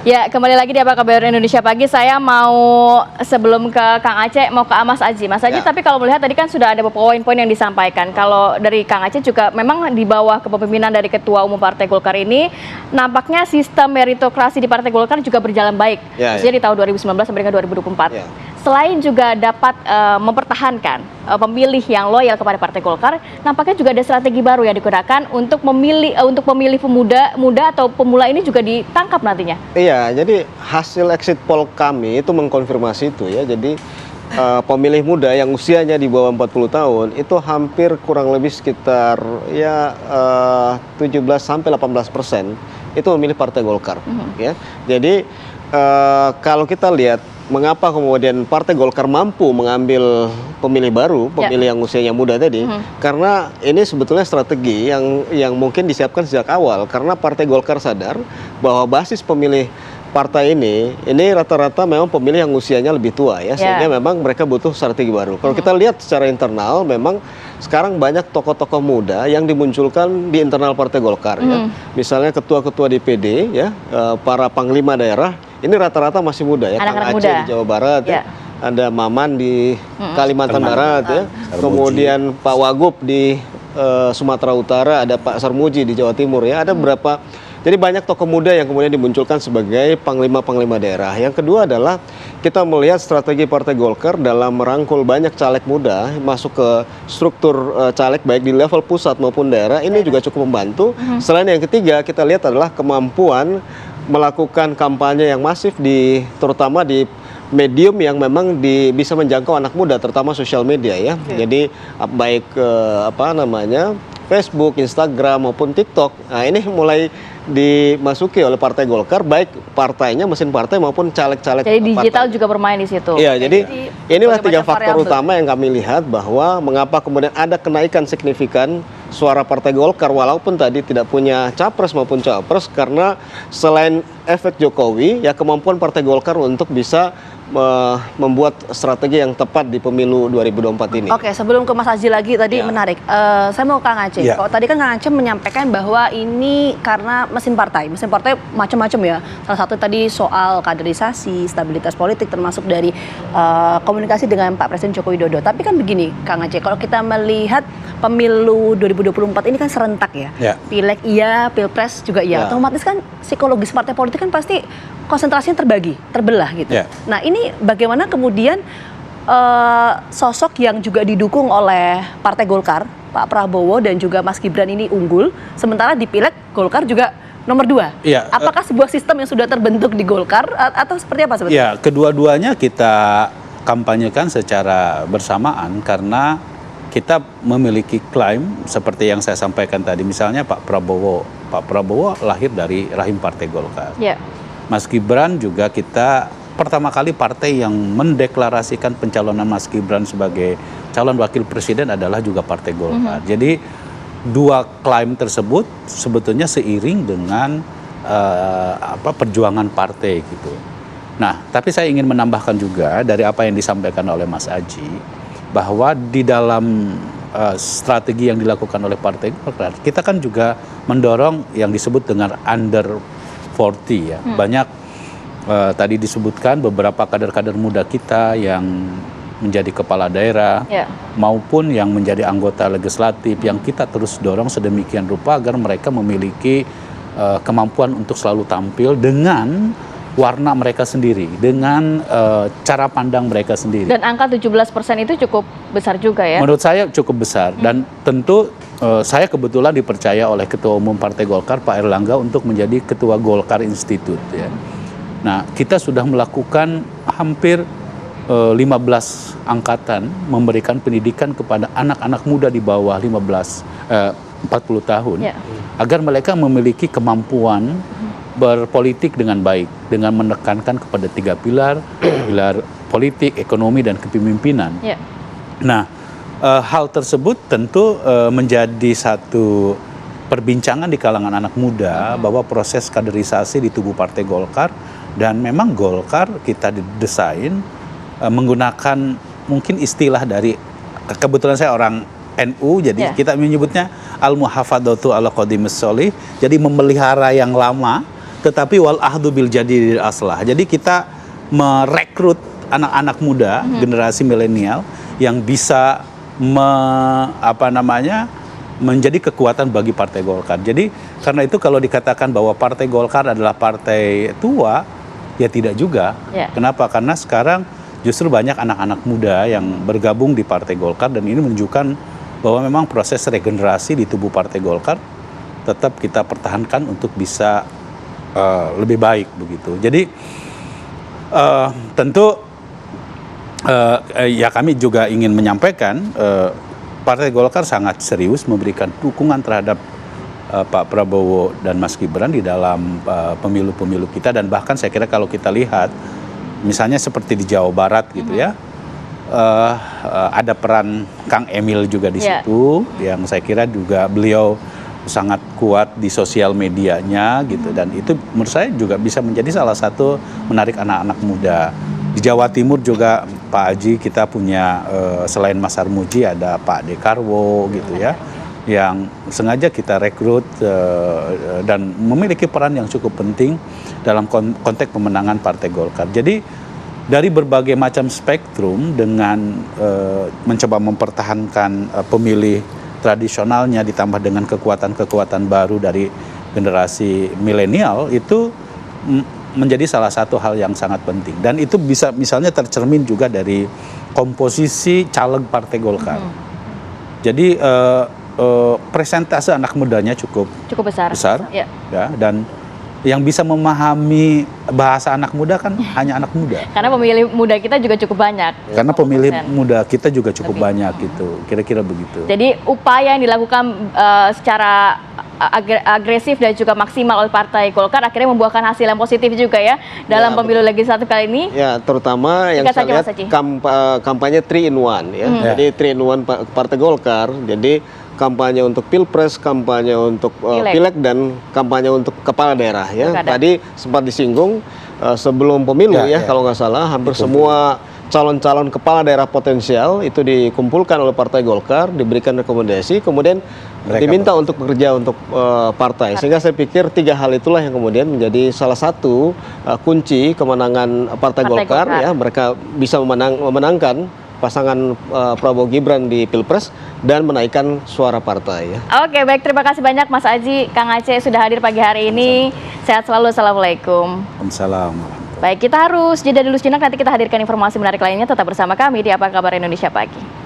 Ya, kembali lagi di Apa Kabar Indonesia Pagi. Saya mau sebelum ke Kang Aceh, mau ke Mas Aji. Mas Aji, tapi kalau melihat tadi kan sudah ada beberapa poin-poin yang disampaikan. Kalau dari Kang Aceh juga memang di bawah kepemimpinan dari Ketua Umum Partai Golkar ini, nampaknya sistem meritokrasi di Partai Golkar juga berjalan baik. Khususnya di tahun 2019 sampai dengan 2024. Selain juga dapat mempertahankan pemilih yang loyal kepada Partai Golkar, nampaknya juga ada strategi baru yang digunakan untuk pemilih muda atau pemula ini juga ditangkap nantinya. Iya, jadi hasil exit poll kami itu mengkonfirmasi itu ya. Jadi pemilih muda yang usianya di bawah 40 tahun itu hampir kurang lebih sekitar 17-18% itu memilih Partai Golkar. Ya. Jadi kalau kita lihat mengapa kemudian Partai Golkar mampu mengambil pemilih baru, pemilih yang usianya muda tadi, karena ini sebetulnya strategi yang mungkin disiapkan sejak awal, karena Partai Golkar sadar bahwa basis pemilih partai ini rata-rata memang pemilih yang usianya lebih tua ya, sehingga memang mereka butuh strategi baru. Kalau kita lihat secara internal, memang sekarang banyak tokoh-tokoh muda yang dimunculkan di internal Partai Golkar ya. Misalnya ketua-ketua DPD ya, para panglima daerah, ini rata-rata masih muda ya. Kang Aceh di Jawa Barat ya. Ada Maman di Kalimantan Barat ya. Kemudian Pak Wagub di Sumatera Utara, ada Pak Sarmuji di Jawa Timur ya. Ada beberapa. Jadi banyak tokoh muda yang kemudian dimunculkan sebagai panglima-panglima daerah. Yang kedua adalah kita melihat strategi Partai Golkar dalam merangkul banyak caleg muda masuk ke struktur caleg baik di level pusat maupun daerah. Ini juga cukup membantu. Selain yang ketiga kita lihat adalah kemampuan melakukan kampanye yang masif terutama di medium yang memang bisa menjangkau anak muda, terutama sosial media ya. Jadi baik Facebook, Instagram maupun TikTok. Nah, ini mulai dimasuki oleh Partai Golkar, baik partainya, mesin partai maupun caleg-caleg. Jadi digital juga bermain di situ. Iya, jadi inilah 3 faktor utama yang kami lihat bahwa mengapa kemudian ada kenaikan signifikan suara Partai Golkar walaupun tadi tidak punya capres maupun cawapres, karena selain efek Jokowi ya, kemampuan Partai Golkar untuk bisa membuat strategi yang tepat di pemilu 2024 ini. Oke, sebelum ke Mas Aji lagi tadi menarik. Saya mau ke Kang Aceh. Kalau tadi kan Kang Aceh menyampaikan bahwa ini karena mesin partai macam-macam ya. Salah satu tadi soal kaderisasi, stabilitas politik, termasuk dari komunikasi dengan Pak Presiden Joko Widodo. Tapi kan begini, Kang Aceh, kalau kita melihat pemilu 2024 ini kan serentak ya. Pileg iya, pilpres juga iya. Otomatis kan psikologis partai politik kan pasti konsentrasinya terbelah gitu. Nah, ini bagaimana kemudian sosok yang juga didukung oleh Partai Golkar, Pak Prabowo dan juga Mas Gibran ini unggul, sementara di Pileg Golkar juga nomor 2. Apakah sebuah sistem yang sudah terbentuk di Golkar atau seperti apa sebetulnya? Ya, kedua-duanya kita kampanyekan secara bersamaan karena kita memiliki klaim seperti yang saya sampaikan tadi. Misalnya Pak Prabowo lahir dari rahim Partai Golkar. Mas Gibran juga kita pertama kali partai yang mendeklarasikan pencalonan Mas Gibran sebagai calon wakil presiden adalah juga Partai Golkar. Jadi dua klaim tersebut sebetulnya seiring dengan perjuangan partai gitu. Nah, tapi saya ingin menambahkan juga dari apa yang disampaikan oleh Mas Aji, bahwa di dalam strategi yang dilakukan oleh Partai Golkar, kita kan juga mendorong yang disebut dengan under 40 ya. Banyak tadi disebutkan beberapa kader-kader muda kita yang menjadi kepala daerah maupun yang menjadi anggota legislatif yang kita terus dorong sedemikian rupa agar mereka memiliki kemampuan untuk selalu tampil dengan warna mereka sendiri, dengan cara pandang mereka sendiri. Dan angka 17% itu cukup besar juga ya? Menurut saya cukup besar. Dan tentu saya kebetulan dipercaya oleh Ketua Umum Partai Golkar, Pak Erlangga, untuk menjadi Ketua Golkar Institute ya. Nah, kita sudah melakukan hampir 15 angkatan memberikan pendidikan kepada anak-anak muda di bawah 40 tahun agar mereka memiliki kemampuan berpolitik dengan baik, dengan menekankan kepada 3 pilar politik, ekonomi, dan kepemimpinan. Nah, hal tersebut tentu menjadi satu perbincangan di kalangan anak muda bahwa proses kaderisasi di tubuh Partai Golkar, dan memang Golkar kita didesain menggunakan mungkin istilah dari, kebetulan saya orang NU, jadi kita menyebutnya al-muhafadzatu ala qadimis sholih, jadi memelihara yang lama tetapi wal ahdu bil jadidil aslah. Jadi kita merekrut anak-anak muda generasi milenial yang bisa menjadi kekuatan bagi Partai Golkar. Jadi karena itu kalau dikatakan bahwa Partai Golkar adalah partai tua, ya tidak juga. Kenapa? Karena sekarang justru banyak anak-anak muda yang bergabung di Partai Golkar, dan ini menunjukkan bahwa memang proses regenerasi di tubuh Partai Golkar tetap kita pertahankan untuk bisa lebih baik begitu. Jadi tentu ya kami juga ingin menyampaikan Partai Golkar sangat serius memberikan dukungan terhadap Pak Prabowo dan Mas Gibran di dalam pemilu-pemilu kita, dan bahkan saya kira kalau kita lihat misalnya seperti di Jawa Barat gitu ya, ada peran Kang Emil juga di situ yang saya kira juga beliau sangat kuat di sosial medianya gitu, dan itu menurut saya juga bisa menjadi salah satu menarik anak-anak muda. Di Jawa Timur juga Pak Haji kita punya selain Mas Armuji ada Pak Dekarwo gitu ya, yang sengaja kita rekrut dan memiliki peran yang cukup penting dalam konteks pemenangan Partai Golkar. Jadi dari berbagai macam spektrum dengan mencoba mempertahankan pemilih tradisionalnya ditambah dengan kekuatan-kekuatan baru dari generasi milenial, itu menjadi salah satu hal yang sangat penting, dan itu bisa misalnya tercermin juga dari komposisi caleg Partai Golkar. Jadi presentase anak mudanya cukup besar ya, dan yang bisa memahami bahasa anak muda kan hanya anak muda. Karena pemilih muda kita juga cukup banyak. Karena pemilih muda kita juga cukup banyak gitu, kira-kira begitu. Jadi upaya yang dilakukan secara agresif dan juga maksimal oleh Partai Golkar akhirnya membuahkan hasil yang positif juga ya dalam pemilu legislatif kali ini. Ya, terutama yang saya lihat kampanye 3 in 1 ya. Jadi 3 in 1 Partai Golkar. Jadi kampanye untuk Pilpres, kampanye untuk Pileg, dan kampanye untuk kepala daerah ya. Tadi sempat disinggung sebelum pemilu kalau nggak salah hampir semua calon-calon kepala daerah potensial itu dikumpulkan oleh Partai Golkar, diberikan rekomendasi, kemudian diminta untuk bekerja untuk partai. Sehingga saya pikir 3 hal itulah yang kemudian menjadi salah satu kunci kemenangan Partai Golkar ya. Mereka bisa memenangkan pasangan Prabowo Gibran di Pilpres dan menaikkan suara partai ya. Oke, baik, terima kasih banyak Mas Aji, Kang Aceh sudah hadir pagi hari ini. Sehat selalu. Assalamualaikum. Waalaikumsalam. Baik, kita harus jeda dulu sejenak, nanti kita hadirkan informasi menarik lainnya. Tetap bersama kami di Apa Kabar Indonesia Pagi.